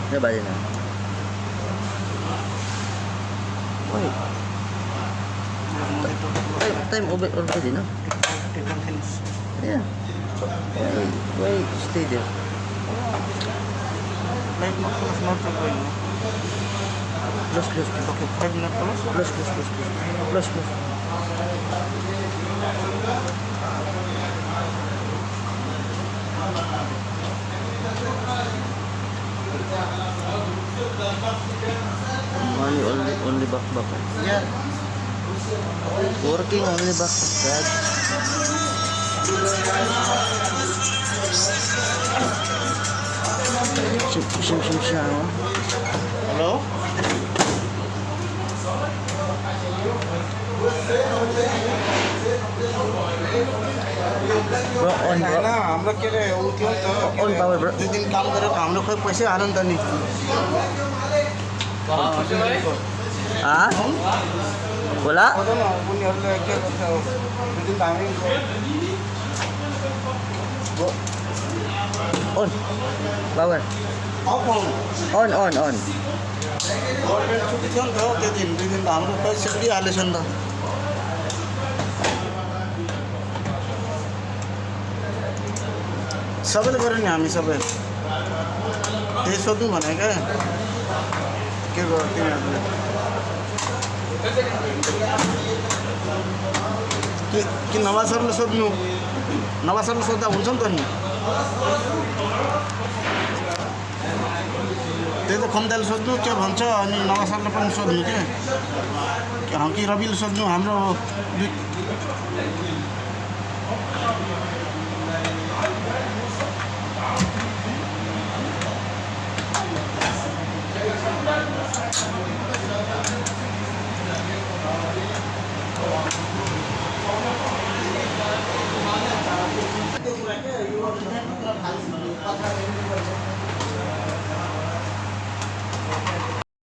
Ano ba din na? Uy. Time over already, no? Yeah. Why stay there? Close. Okay, 5 minutes close. Close. Only back. Yeah. Working only back. That. Sim siya, no? Hello? Bro, on ना bro. हम लोग के लिए वो क्यों तो On power, bro. 2 दिन काम करो हम लोग को पैसे आनंद नहीं Ah? Wala? पता ना उन्हीं हम लोग के 2 दिन काम On. Power. Of On. Government छुट्टी थियो नि त त्यो दिन 2 दिन त हाम्रो पैसा पनि हालेछ नि त सबैले गऱ्यो नि हामी सबै त्यही सोध्नु भने क्या के गर्यो तिनीहरूले कि नवाज सरले सोध्नु नवाज सरले सोद्धा हुन्छ नि त नि त्यही त खम्दाले सोध्नु के भन्छ अनि नवाज सरले पनि सोध्नु कि रविले सोध्नु हाम्रो